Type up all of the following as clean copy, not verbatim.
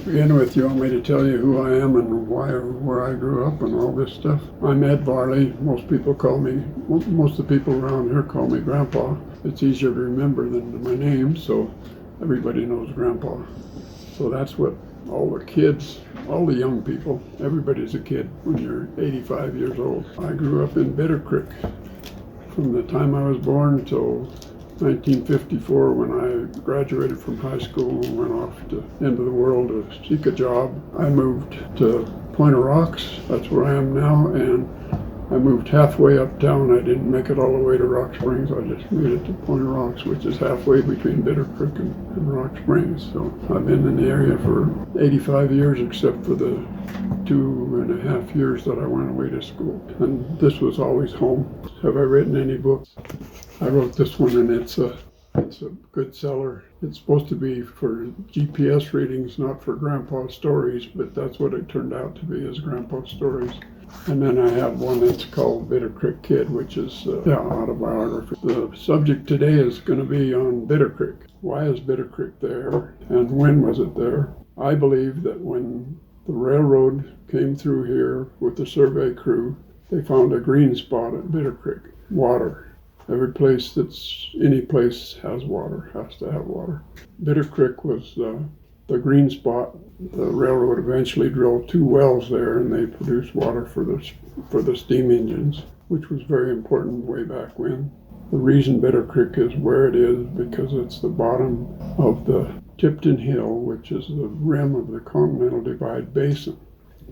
Begin with, you want me to tell you who I am and where I grew up and all this stuff? I'm Ed Varley. Most of the people around here call me Grandpa. It's easier to remember than my name, so everybody knows Grandpa. So that's what all the kids, all the young people, everybody's a kid when you're 85 years old. I grew up in Bitter Creek from the time I was born till 1954, when I graduated from high school and went off into the world to seek a job. I moved to Point of Rocks, that's where I am now, and I moved halfway uptown. I didn't make it all the way to Rock Springs. I just made it to Point of Rocks, which is halfway between Bitter Creek and Rock Springs. So I've been in the area for 85 years, except for the 2.5 years that I went away to school. And this was always home. Have I written any books? I wrote this one, and it's a good seller. It's supposed to be for GPS readings, not for Grandpa's stories, but that's what it turned out to be, as Grandpa's stories. And then I have one that's called Bitter Creek Kid, which is autobiography. The subject today is going to be on Bitter Creek. Why is Bitter Creek there, and when was it there? I believe that when the railroad came through here with the survey crew, they found a green spot at Bitter Creek. Water. Every place any place has water, has to have water. Bitter Creek was the green spot. The railroad eventually drilled 2 wells there, and they produced water for the steam engines, which was very important way back when. The reason Bitter Creek is where it is because it's the bottom of the Tipton Hill, which is the rim of the Continental Divide Basin.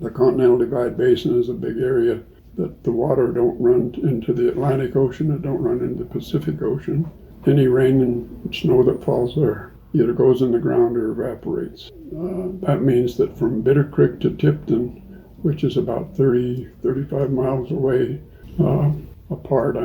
The Continental Divide Basin is a big area that the water don't run into the Atlantic Ocean, it don't run into the Pacific Ocean. Any rain and snow that falls there either goes in the ground or evaporates. That means that from Bitter Creek to Tipton, which is about 35 miles away apart,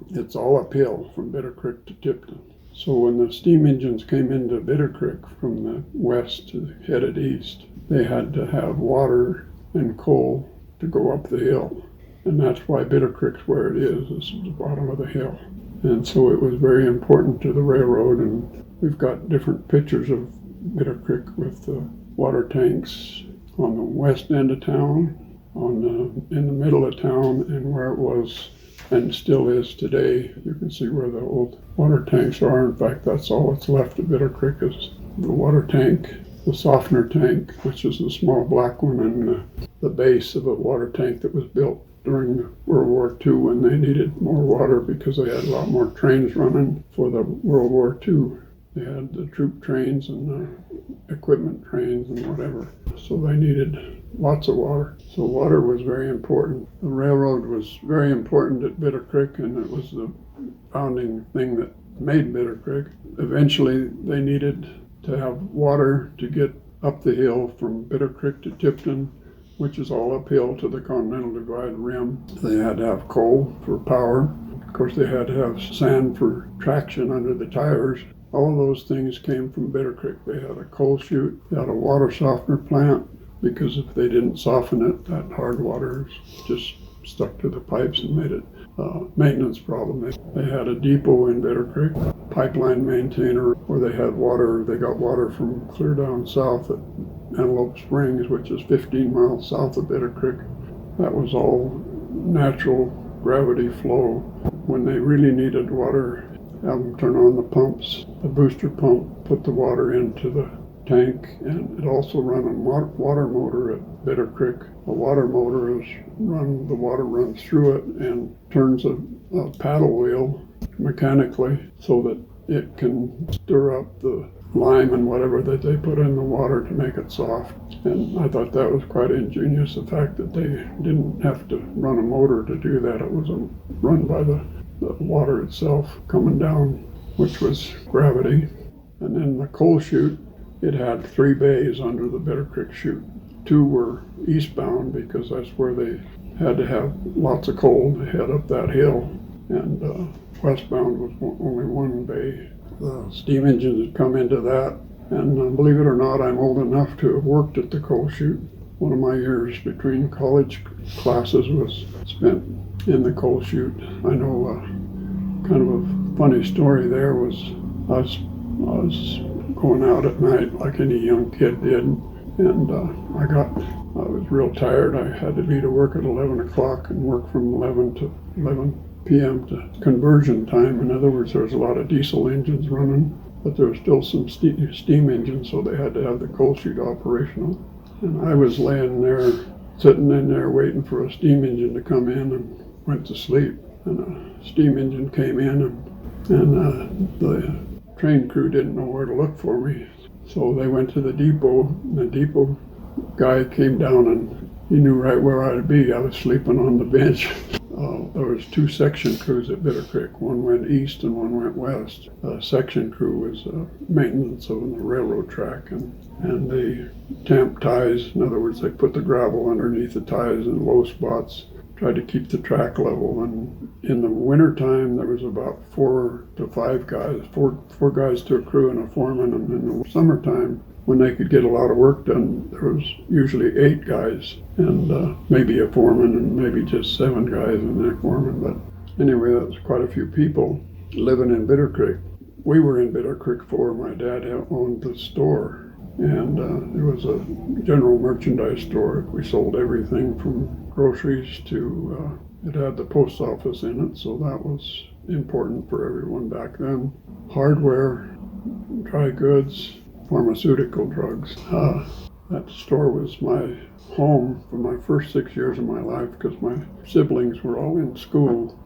it's all uphill from Bitter Creek to Tipton. So when the steam engines came into Bitter Creek from the west headed east, they had to have water and coal to go up the hill. And that's why Bitter Creek's where it is. It's the bottom of the hill. And so it was very important to the railroad, and we've got different pictures of Bitter Creek with the water tanks on the west end of town, in the middle of town, and where it was and still is today. You can see where the old water tanks are. In fact, that's all that's left of Bitter Creek is the water tank, the softener tank, which is the small black one, and the base of a water tank that was built during World War II when they needed more water because they had a lot more trains running for the World War II. They had the troop trains and the equipment trains and whatever. So they needed lots of water. So water was very important. The railroad was very important at Bitter Creek, and it was the founding thing that made Bitter Creek. Eventually they needed to have water to get up the hill from Bitter Creek to Tipton, which is all uphill to the Continental Divide rim. They had to have coal for power. Of course, they had to have sand for traction under the tires. All of those things came from Bitter Creek. They had a coal chute, they had a water softener plant, because if they didn't soften it, that hard water just stuck to the pipes and made it a maintenance problem. They had a depot in Bitter Creek, a pipeline maintainer, where they had water. They got water from clear down south at Antelope Springs, which is 15 miles south of Bitter Creek. That was all natural gravity flow. When they really needed water, have them turn on the pumps. The booster pump put the water into the tank, and it also ran on water motor at Bitter Creek. A water motor is the water runs through it and turns a paddle wheel mechanically so that it can stir up the lime and whatever that they put in the water to make it soft. And I thought that was quite ingenious, the fact that they didn't have to run a motor to do that. It was run by the water itself coming down, which was gravity. And then the coal chute, it had 3 bays under the Bitter Creek chute. 2 were eastbound because that's where they had to have lots of coal to head up that hill. And westbound was only 1 bay. The steam engines had come into that. And believe it or not, I'm old enough to have worked at the coal chute. One of my years between college classes was spent in the coal chute. I know kind of a funny story there was I was going out at night like any young kid did, and I was real tired. I had to be to work at 11 o'clock and work from 11 to 11 p.m. to conversion time. In other words, there was a lot of diesel engines running, but there was still some steam engines, so they had to have the coal chute operational. And I was laying there, sitting in there waiting for a steam engine to come in, and went to sleep. And a steam engine came in, and the train crew didn't know where to look for me. So they went to the depot, and the depot guy came down, and he knew right where I'd be. I was sleeping on the bench. There was 2 section crews at Bitter Creek. One went east and one went west. The section crew was maintenance on the railroad track, and they tamped ties. In other words, they put the gravel underneath the ties in low spots, tried to keep the track level. And in the wintertime, there was about 4 to 5 guys, four guys to a crew and a foreman. And in the summertime, when they could get a lot of work done, there was usually 8 guys and maybe a foreman and maybe just 7 guys and that foreman. But anyway, that was quite a few people living in Bitter Creek. We were in Bitter Creek before my dad owned the store, and it was a general merchandise store. We sold everything from groceries to, it had the post office in it, so that was important for everyone back then. Hardware, dry goods, pharmaceutical drugs. That store was my home for my first 6 years of my life because my siblings were all in school.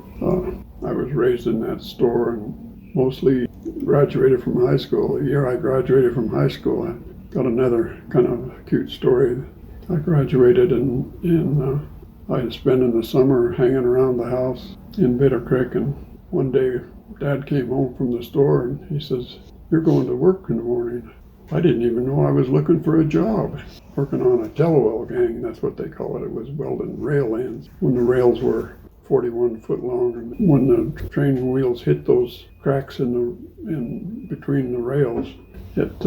I was raised in that store and mostly graduated from high school. The year I graduated from high school, I got another kind of cute story. I graduated and I was spending the summer hanging around the house in Bitter Creek, and one day Dad came home from the store and he says, "You're going to work in the morning." I didn't even know I was looking for a job. Working on a teleweld gang, that's what they call it. It was welding rail ends. When the rails were 41 foot long, and when the train wheels hit those cracks in between the rails, it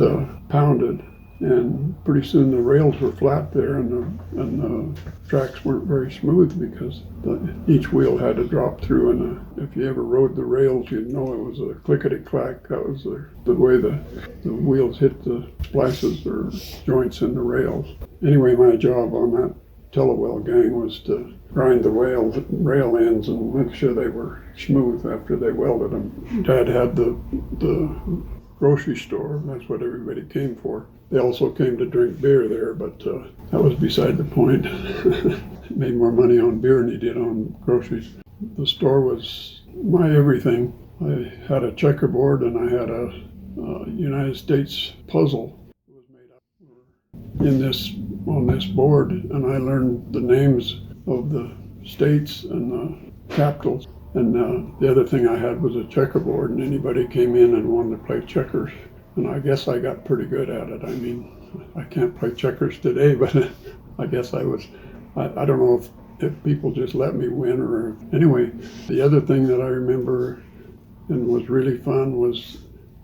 pounded. And pretty soon the rails were flat there, and the tracks weren't very smooth because each wheel had to drop through. And if you ever rode the rails, you'd know it was a clickety-clack. That was the way the wheels hit the splices or joints in the rails. Anyway, my job on that teleweld gang was to grind the rail ends and make sure they were smooth after they welded them. Dad had the grocery store, and that's what everybody came for. They also came to drink beer there, but that was beside the point. Made more money on beer than he did on groceries. The store was my everything. I had a checkerboard and I had a United States puzzle. It was made up on this board, and I learned the names of the states and the capitals. And the other thing I had was a checkerboard, and anybody came in and wanted to play checkers. And I guess I got pretty good at it. I mean, I can't play checkers today, but I guess I was. I don't know if people just let me win or... Anyway, the other thing that I remember and was really fun was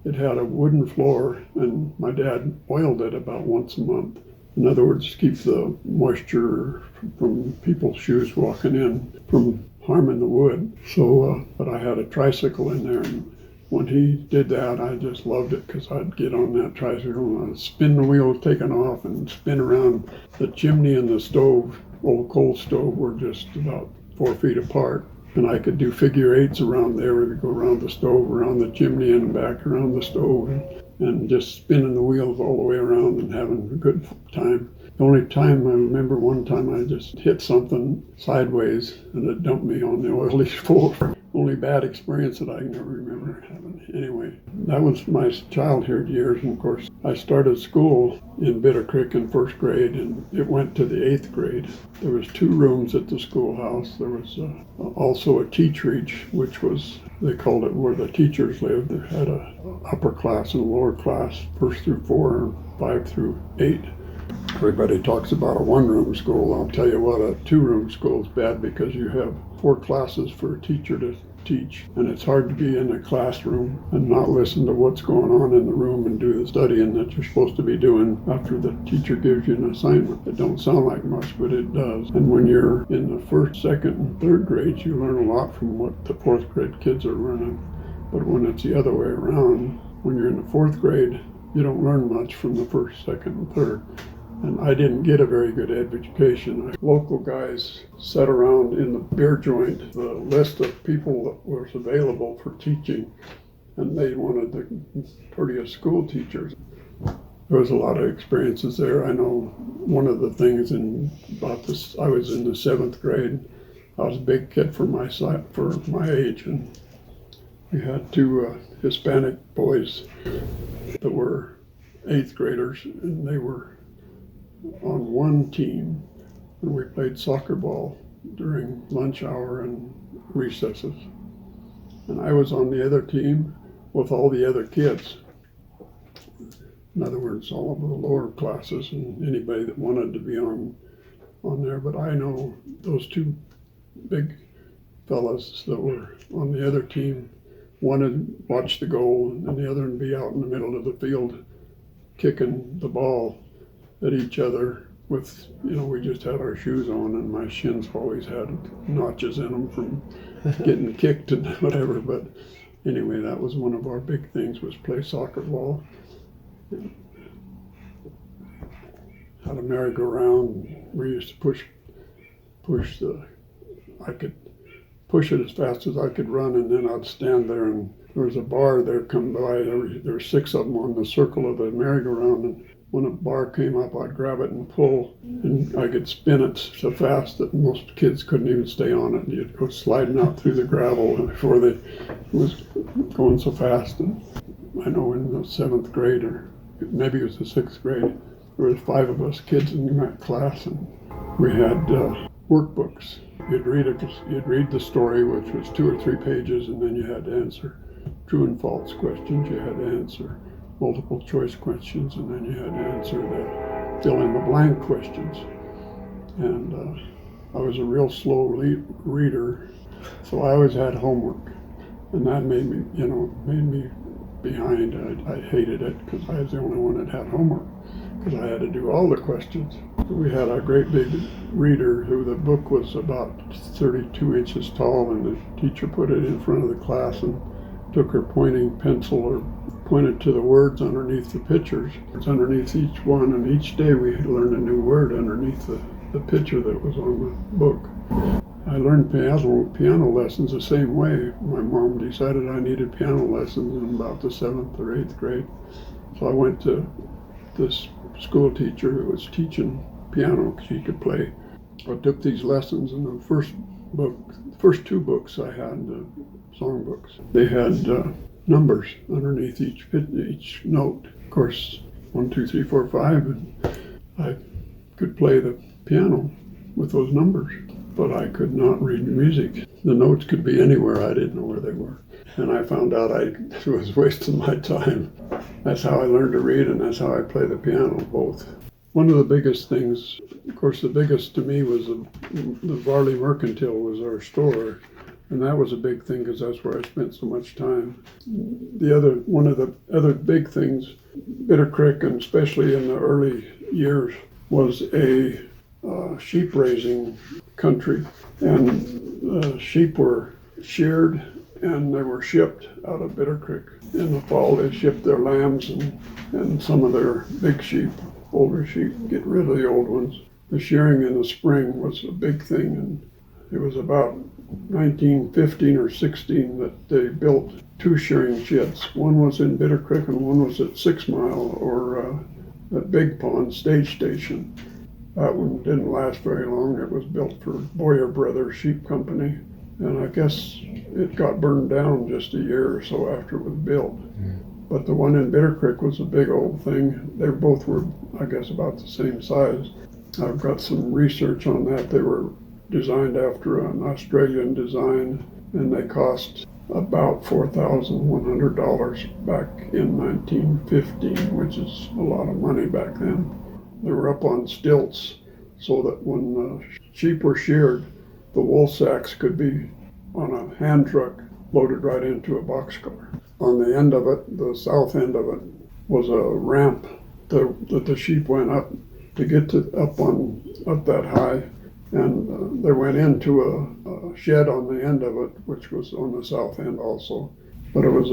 it had a wooden floor, and my dad oiled it about once a month. In other words, keep the moisture from people's shoes walking in from harming the wood. So, but I had a tricycle in there, and when he did that, I just loved it because I'd get on that tricycle and I'd spin the wheels taking off and spin around. The chimney and the stove, old coal stove, were just about 4 feet apart. And I could do figure eights around there. We would go around the stove, around the chimney, and back around the stove, and just spinning the wheels all the way around and having a good time. The only time I remember, one time I just hit something sideways and it dumped me on the oily floor. Only bad experience that I can ever remember having. Anyway, that was my childhood years, and of course I started school in Bitter Creek in first grade, and it went to the 8th grade. There was 2 rooms at the schoolhouse. There was also a teach-reach, which was, they called it where the teachers lived. They had a upper class and lower class, 1st through 4 and 5 through 8. Everybody talks about a 1-room school. I'll tell you what, a 2-room school is bad because you have 4 classes for a teacher to teach, and it's hard to be in a classroom and not listen to what's going on in the room and do the studying that you're supposed to be doing after the teacher gives you an assignment. It don't sound like much, but it does. And when you're in the 1st, 2nd, and 3rd grades, you learn a lot from what the 4th grade kids are learning. But when it's the other way around, when you're in the 4th grade, you don't learn much from the 1st, 2nd, and 3rd. And I didn't get a very good education. Local guys sat around in the beer joint, the list of people that was available for teaching, and they wanted the prettiest school teachers. There was a lot of experiences there. I know one of the things I was in the 7th grade. I was a big kid for my age, and we had 2 Hispanic boys that were 8th graders, and they were on one team, and we played soccer ball during lunch hour and recesses. And I was on the other team with all the other kids. In other words, all of the lower classes and anybody that wanted to be on there. But I know those 2 big fellas that were on the other team, one would watch the goal and the other would be out in the middle of the field kicking the ball at each other with, we just had our shoes on, and my shins always had notches in them from getting kicked and whatever. But anyway, that was one of our big things, was play soccer ball. Had a merry-go-round. We used to push I could push it as fast as I could run, and then I'd stand there, and there was a bar there come by. There were 6 of them on the circle of the merry-go-round, and when a bar came up, I'd grab it and pull, and I could spin it so fast that most kids couldn't even stay on it. You'd go sliding out through the gravel before it was going so fast. And I know in the 7th grade, or maybe it was the 6th grade, there was 5 of us kids in that class, and we had workbooks. You'd read the story, which was 2 or 3 pages, and then you had to answer true and false questions. You had to answer multiple choice questions, and then you had to answer the fill in the blank questions. And I was a real slow reader, so I always had homework, and that made me behind. I hated it because I was the only one that had homework, because I had to do all the questions. We had a great big reader who the book was about 32 inches tall, and the teacher put it in front of the class and took her pointing pencil or pointed to the words underneath the pictures. It's underneath each one, and each day we had learned a new word underneath the picture that was on the book. I learned piano lessons the same way. My mom decided I needed piano lessons in about the 7th or 8th grade. So I went to this school teacher who was teaching piano because he could play. I took these lessons, and the first 2 books I had, the song books, they had numbers underneath each note. Of course, 1, 2, 3, 4, 5, and I could play the piano with those numbers, but I could not read music. The notes could be anywhere. I didn't know where they were. And I found out I was wasting my time. That's how I learned to read, and that's how I play the piano, both. One of the biggest things, of course, the biggest to me was the Varley Mercantile was our store. And that was a big thing because that's where I spent so much time. One of the other big things, Bitter Creek, and especially in the early years, was a sheep raising country. And sheep were sheared and they were shipped out of Bitter Creek. In the fall, they shipped their lambs and some of their big sheep, older sheep, get rid of the old ones. The shearing in the spring was a big thing, and it was about 1915 or 16 that they built 2 shearing sheds. One was in Bitter Creek and one was at 6 Mile, or at Big Pond Stage Station. That one didn't last very long. It was built for Boyer Brothers Sheep Company, and I guess it got burned down just a year or so after it was built. But the one in Bitter Creek was a big old thing. They both were, I guess, about the same size. I've got some research on that. They were designed after an Australian design, and they cost about $4,100 back in 1915, which is a lot of money back then. They were up on stilts so that when sheep were sheared, the wool sacks could be on a hand truck loaded right into a boxcar. On the end of it, the south end of it, was a ramp that the sheep went up to get up that high, and they went into a shed on the end of it, which was on the south end also. But it was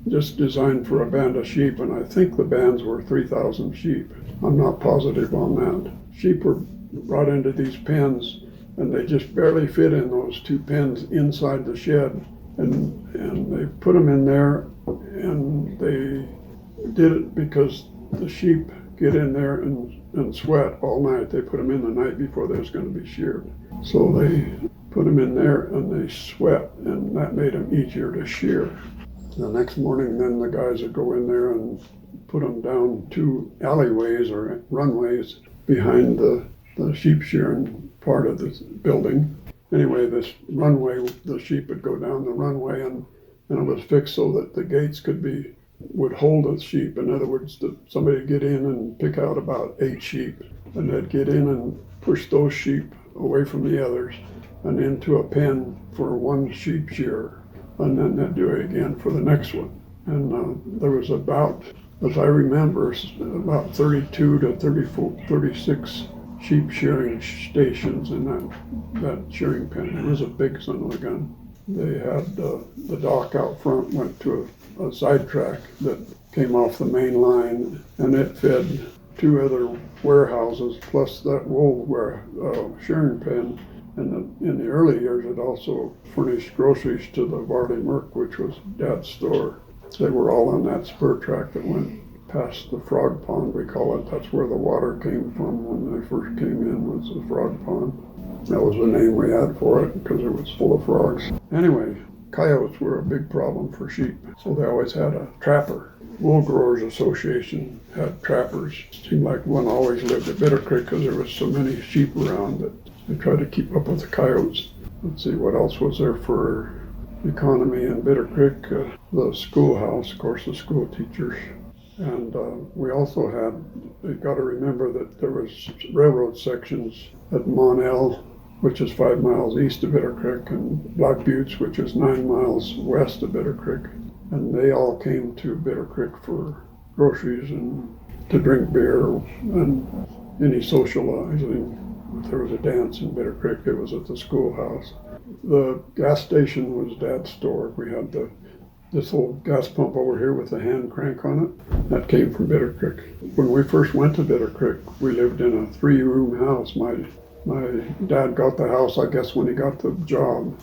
just designed for a band of sheep, and I think the bands were 3,000 sheep. I'm not positive on that. Sheep were brought into these pens, and they just barely fit in those two pens inside the shed. And they put them in there, and they did it because the sheep get in there and sweat all night. They put them in the night before they was going to be sheared. So they put them in there and they sweat, and that made them easier to shear. The next morning, then the guys would go in there and put them down two alleyways or runways behind the sheep shearing part of the building. Anyway, this runway, the sheep would go down the runway, and it was fixed so that the gates would hold the sheep. In other words, somebody would get in and pick out about 8 sheep, and they'd get in and push those sheep away from the others and into a pen for one sheep shearer, and then they'd do it again for the next one. And there was about, as I remember, about 32 to 36 sheep shearing stations in that shearing pen. It was a big son of a gun. They had the dock out front went to a sidetrack that came off the main line, and it fed 2 other warehouses plus that wool shearing pen. And in the early years, it also furnished groceries to the Varley Merc, which was Dad's store. They were all on that spur track that went past the frog pond, we call it. That's where the water came from when they first came in, was the frog pond. That was the name we had for it because it was full of frogs. Anyway, coyotes were a big problem for sheep, so they always had a trapper. Wool Growers Association had trappers. It seemed like one always lived at Bitter Creek because there was so many sheep around that they tried to keep up with the coyotes. Let's see, what else was there for economy in Bitter Creek? The schoolhouse, of course, the school teachers. And we also had, you got to remember that there was railroad sections at Monell, which is 5 miles east of Bitter Creek, and Black Buttes, which is 9 miles west of Bitter Creek. And they all came to Bitter Creek for groceries and to drink beer and any socializing. If there was a dance in Bitter Creek, it was at the schoolhouse. The gas station was Dad's store. We had this old gas pump over here with a hand crank on it. That came from Bitter Creek. When we first went to Bitter Creek, we lived in a 3-room house. My dad got the house, I guess, when he got the job.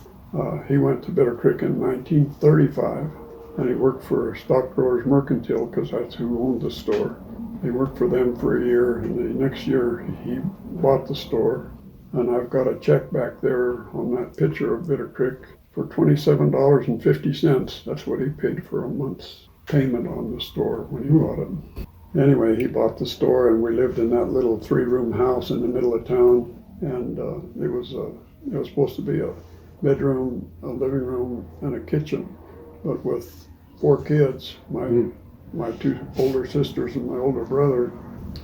He went to Bitter Creek in 1935, and he worked for Stock Growers Mercantile because that's who owned the store. He worked for them for a year, and the next year he bought the store. And I've got a check back there on that picture of Bitter Creek for $27.50. That's what he paid for a month's payment on the store when he bought it. Anyway, he bought the store, and we lived in that little 3-room house in the middle of town. And it was supposed to be a bedroom, a living room, and a kitchen. But with 4 kids, my 2 older sisters and my older brother,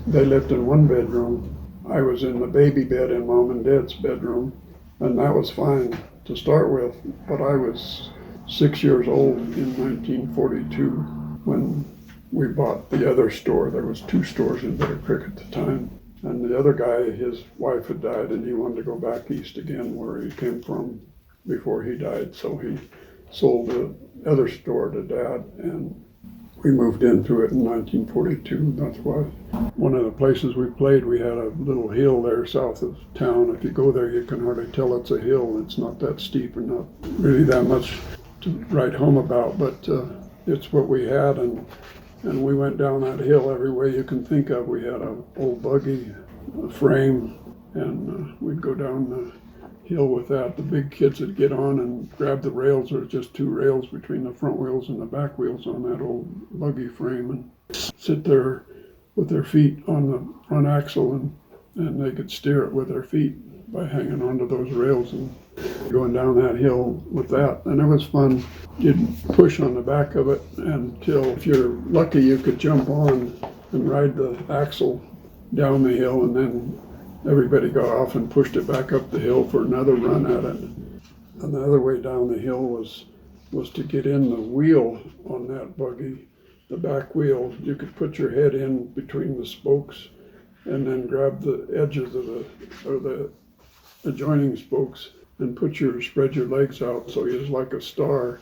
they lived in 1 bedroom. I was in the baby bed in Mom and Dad's bedroom, and that was fine to start with, but I was 6 years old in 1942 when we bought the other store. There was 2 stores in Bitter Creek at the time, and the other guy, his wife had died, and he wanted to go back east again where he came from before he died, so he sold the other store to Dad, and we moved into it in 1942. That's why one of the places we played, we had a little hill there south of town. If you go there, you can hardly tell it's a hill. It's not that steep and not really that much to write home about, but it's what we had, and we went down that hill every way you can think of. We had an old buggy, a frame, and we'd go down the hill with that. The big kids would get on and grab the rails. There was just two rails between the front wheels and the back wheels on that old buggy frame, and sit there with their feet on the front axle, and they could steer it with their feet by hanging onto those rails and going down that hill with that. And it was fun. You'd push on the back of it until, if you're lucky, you could jump on and ride the axle down the hill, and then everybody got off and pushed it back up the hill for another run at it. And the other way down the hill was to get in the wheel on that buggy, the back wheel. You could put your head in between the spokes and then grab the edges of the adjoining spokes and spread your legs out so you're like a star,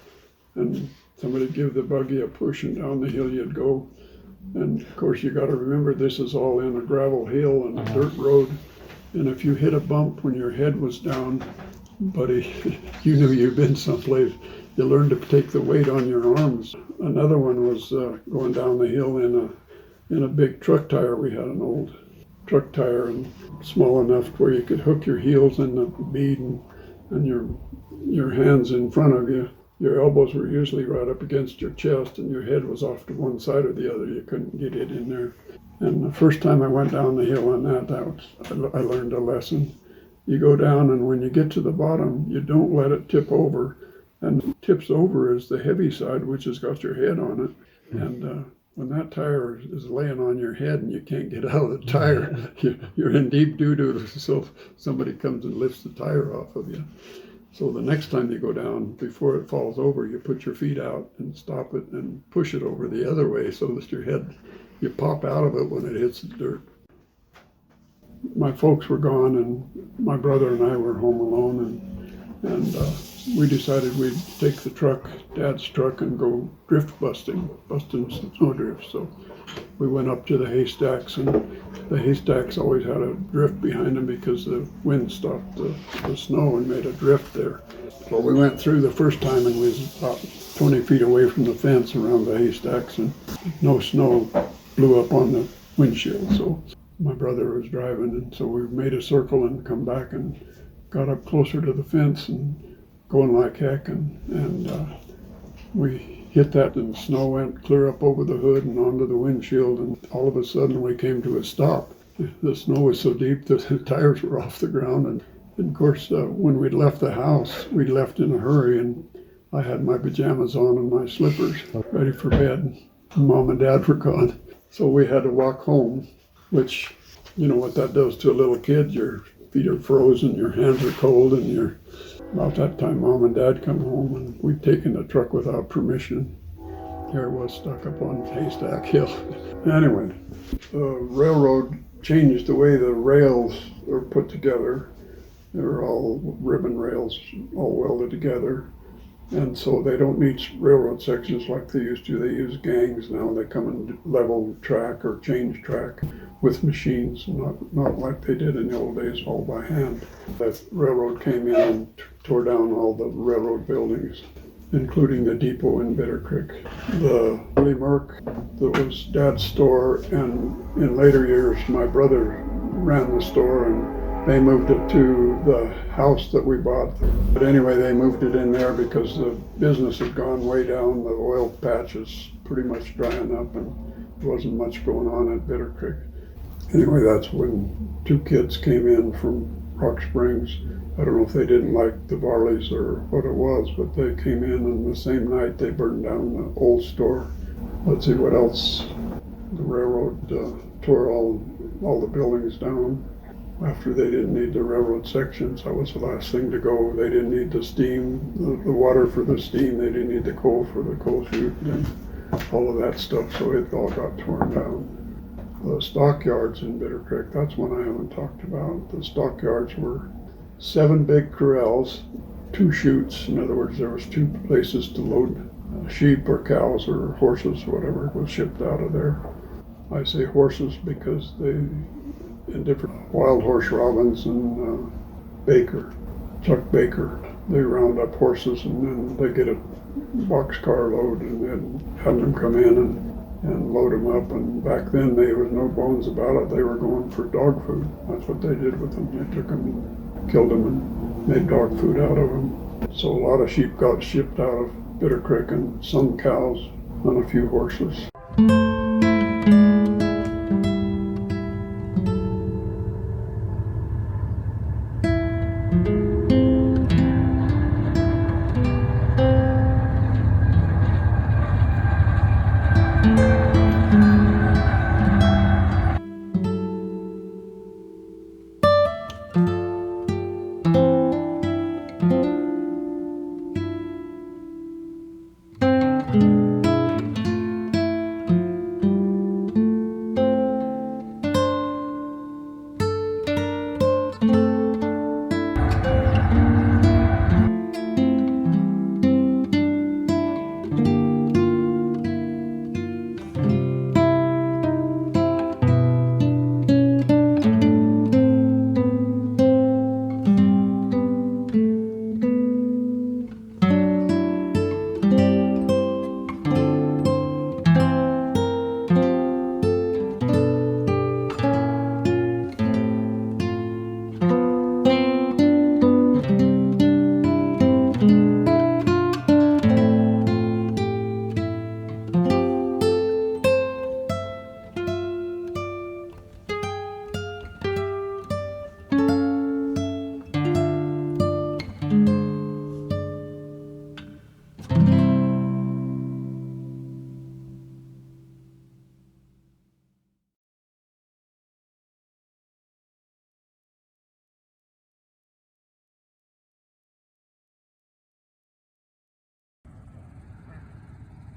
and somebody give the buggy a push and down the hill you'd go. And of course you got to remember, this is all in a gravel hill and a dirt road, and if you hit a bump when your head was down, buddy, you knew you'd been someplace. You learned to take the weight on your arms. Another one was going down the hill in a big truck tire. We had an old truck tire, and small enough where you could hook your heels in the bead and your hands in front of you. Your elbows were usually right up against your chest, and your head was off to one side or the other. You couldn't get it in there. And the first time I went down the hill on that, I learned a lesson. You go down, and when you get to the bottom, you don't let it tip over. And tips over is the heavy side, which has got your head on it. And when that tire is laying on your head and you can't get out of the tire, you're in deep doo-doo. So somebody comes and lifts the tire off of you. So the next time you go down, before it falls over, you put your feet out and stop it and push it over the other way so that you pop out of it when it hits the dirt. My folks were gone, and my brother and I were home alone, and we decided we'd take the truck, Dad's truck, and go drift busting snow drifts. So we went up to the haystacks, and the haystacks always had a drift behind them because the wind stopped the snow and made a drift there. So we went through the first time, and we was about 20 feet away from the fence around the haystacks, and no snow blew up on the windshield. So my brother was driving, and so we made a circle and come back and got up closer to the fence and going like heck, and we hit that, and snow went clear up over the hood and onto the windshield, and all of a sudden we came to a stop. The snow was so deep that the tires were off the ground, and of course when we'd left the house, we'd left in a hurry, and I had my pajamas on and my slippers ready for bed. Mom and Dad were gone, so we had to walk home, which, you know what that does to a little kid. Your feet are frozen, your hands are cold, and about that time Mom and Dad come home, and we'd taken the truck without permission. Here it was stuck up on Haystack Hill. Anyway, the railroad changed the way the rails are put together. They're all ribbon rails, all welded together. And so they don't need railroad sections like they used to. They use gangs now. They come and level track or change track with machines, not like they did in the old days, all by hand. The railroad came in and tore down all the railroad buildings, including the depot in Bitter Creek. The Varley Merc, that was Dad's store, and in later years my brother ran the store, and they moved it to the house that we bought. But anyway, they moved it in there because the business had gone way down. The oil patch is pretty much drying up, and there wasn't much going on at Bitter Creek. Anyway, that's when two kids came in from Rock Springs. I don't know if they didn't like the Varleys or what it was, but they came in, and the same night they burned down the old store. Let's see what else. The railroad tore all the buildings down. After they didn't need the railroad sections, that was the last thing to go. They didn't need the steam, the water for the steam. They didn't need the coal for the coal chute, and all of that stuff, so it all got torn down. The stockyards in Bitter Creek, that's one I haven't talked about. The stockyards were 7 big corrals, 2 chutes. In other words, there was 2 places to load sheep or cows or horses, whatever was shipped out of there. I say horses because in different Wild Horse Robbins and Chuck Baker, they round up horses, and then they get a boxcar load and then have them come in and and load them up. And back then there was no bones about it. They were going for dog food. That's what they did with them. They took them and killed them and made dog food out of them. So a lot of sheep got shipped out of Bitter Creek, and some cows and a few horses.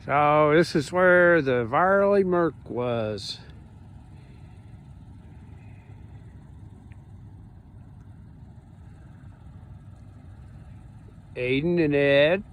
So this is where the Varley Merc was. Aiden and Ed.